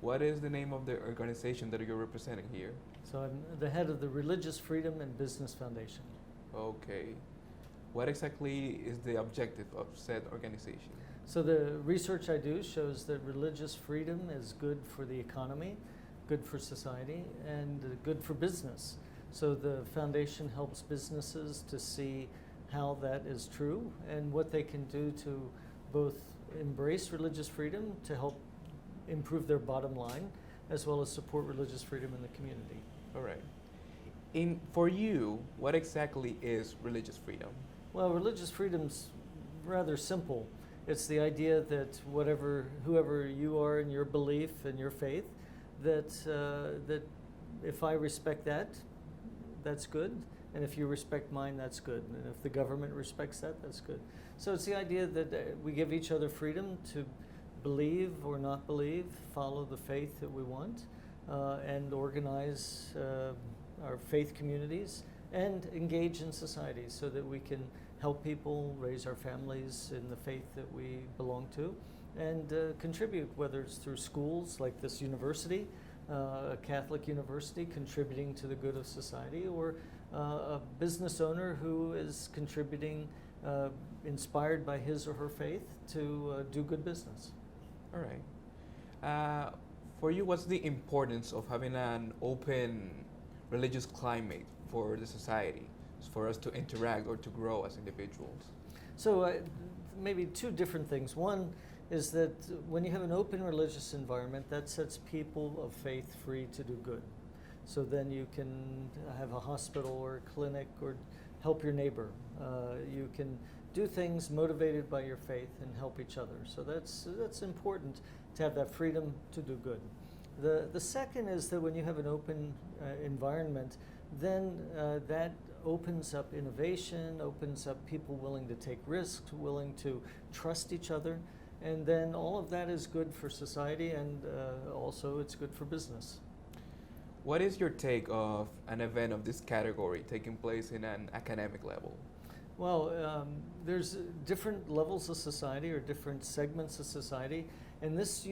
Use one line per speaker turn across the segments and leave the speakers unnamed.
What is the name of the organization that you're representing here?
So I'm the head of the Religious Freedom and Business Foundation.
Okay. What exactly is the objective of said organization?
So the research I do shows that religious freedom is good for the economy, good for society, and good for business. So the foundation helps businesses to see how that is true and what they can do to both embrace religious freedom to help improve their bottom line, as well as support religious freedom in the community.
All right. For you, what exactly is religious freedom?
Well, religious freedom's rather simple. It's the idea that whoever you are in your belief and your faith, that if I respect that, that's good, and if you respect mine, that's good, and if the government respects that, that's good. So it's the idea that we give each other freedom to believe or not believe, follow the faith that we want, and organize our faith communities and engage in society so that we can help people raise our families in the faith that we belong to and contribute, whether it's through schools like this university, a Catholic university contributing to the good of society, or a business owner who is contributing inspired by his or her faith to do good business.
All right. For you, what's the importance of having an open religious climate for the society, for us to interact or to grow as individuals?
So maybe two different things. One is that when you have an open religious environment, that sets people of faith free to do good. So then you can have a hospital or a clinic or help your neighbor. You can do things motivated by your faith and help each other. So that's important to have that freedom to do good. The second is that when you have an open environment, then that opens up innovation, opens up people willing to take risks, willing to trust each other, and then all of that is good for society, and also it's good for business.
What is your take of an event of this category taking place in an academic level?
Well, there's different levels of society or different segments of society, and this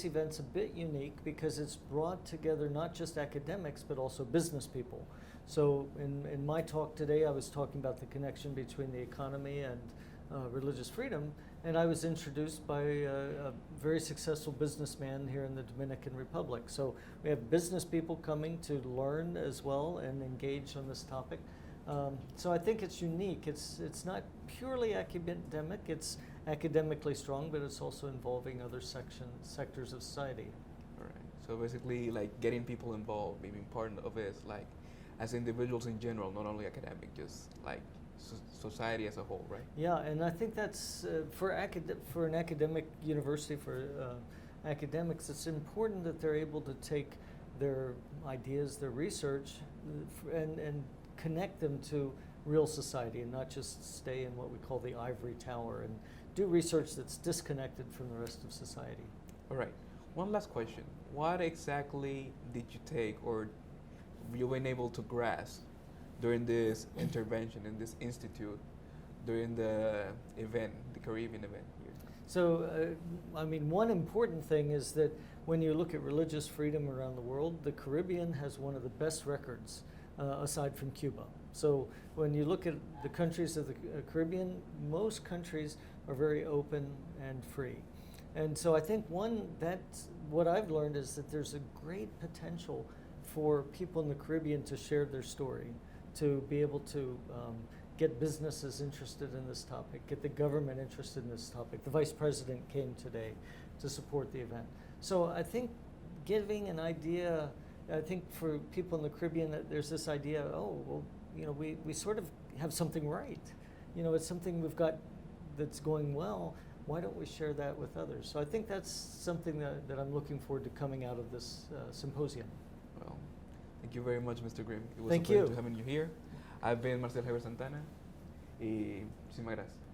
event's a bit unique because it's brought together not just academics but also business people. So in my talk today, I was talking about the connection between the economy and religious freedom, and I was introduced by a very successful businessman here in the Dominican Republic. So we have business people coming to learn as well and engage on this topic. So I think it's unique. It's not purely academic, it's academically strong, but it's also involving other sectors of society.
All right. So basically, like getting people involved, being part of it, like as individuals in general, not only academic, just like society as a whole, right?
Yeah, and I think that's for an academic university, for academics, it's important that they're able to take their ideas, their research, and connect them to real society and not just stay in what we call the ivory tower and do research that's disconnected from the rest of society.
All right. One last question. What exactly did you take or you been able to grasp during this intervention in this institute during the event, the Caribbean event here?
So, I mean, one important thing is that when you look at religious freedom around the world, the Caribbean has one of the best records aside from Cuba. So when you look at the countries of the Caribbean, most countries are very open and free. And so I think what I've learned is that there's a great potential for people in the Caribbean to share their story, to be able to get businesses interested in this topic, get the government interested in this topic. The Vice President came today to support the event. So I think giving an idea, I think for people in the Caribbean, there's this idea, oh, well, you know, we sort of have something right. You know, it's something we've got that's going well. Why don't we share that with others? So I think that's something that I'm looking forward to coming out of this symposium.
Well, thank you very much, Mr. Grimm. It was
Thank
a pleasure
you.
to having you here. I've been Marcel Javier Santana, y muchísimas gracias.